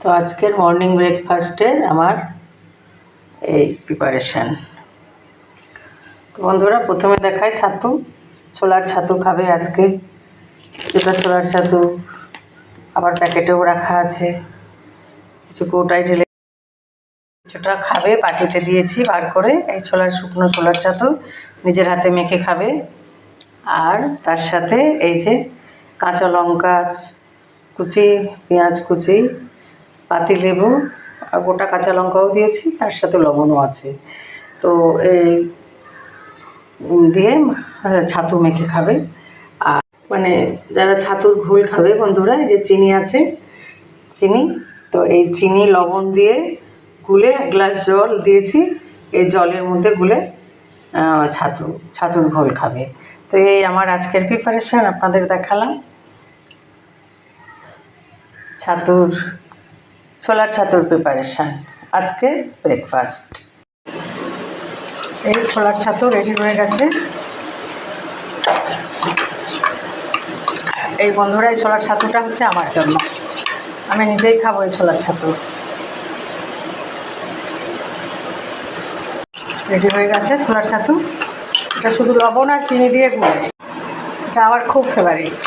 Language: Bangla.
তো আজকের মর্নিং ব্রেকফাস্টের আমার এই প্রিপারেশান। তো বন্ধুরা, প্রথমে দেখায় ছাতু। ছোলার ছাতু খাবে আজকে, যেটা ছোলার ছাতু আবার প্যাকেটেও রাখা আছে, কিছু কৌটায় ঢেলে কিছুটা খাবে। বাটিতে দিয়েছি বার করে। এই শুকনো ছোলার ছাতু নিজের হাতে মেখে খাবে। আর তার সাথে এই যে কাঁচা লঙ্কা কুচি, পেঁয়াজ কুচি, পাতিলেবু আর গোটা কাঁচা লঙ্কাও দিয়েছি, তার সাথে লবণও আছে। তো এই দিয়ে ছাতু মেখে খাবে। আর মানে যারা ছাতুর ঘোল খাবে বন্ধুরা, এই যে চিনি আছে, চিনি, তো এই চিনি লবণ দিয়ে গুলে 1 গ্লাস জল দিয়েছি, এই জলের মধ্যে গুলে ছাতুর ঘোল খাবে। তো এই আমার আজকের প্রিপারেশান আপনাদের দেখালাম। ছোলার ছাতুর প্রিপারেশান, আজকের ব্রেকফাস্ট। এই ছোলার ছাতু রেডি হয়ে গেছে। এই বন্ধুরা, এই ছোলার ছাতুটা হচ্ছে আমার জন্য, আমি নিজেই খাবো এই ছোলার ছাতু। রেডি হয়ে গেছে ছোলার ছাতু। এটা শুধু লবণ আর চিনি দিয়ে গুলে, এটা আমার খুব ফেভারিট।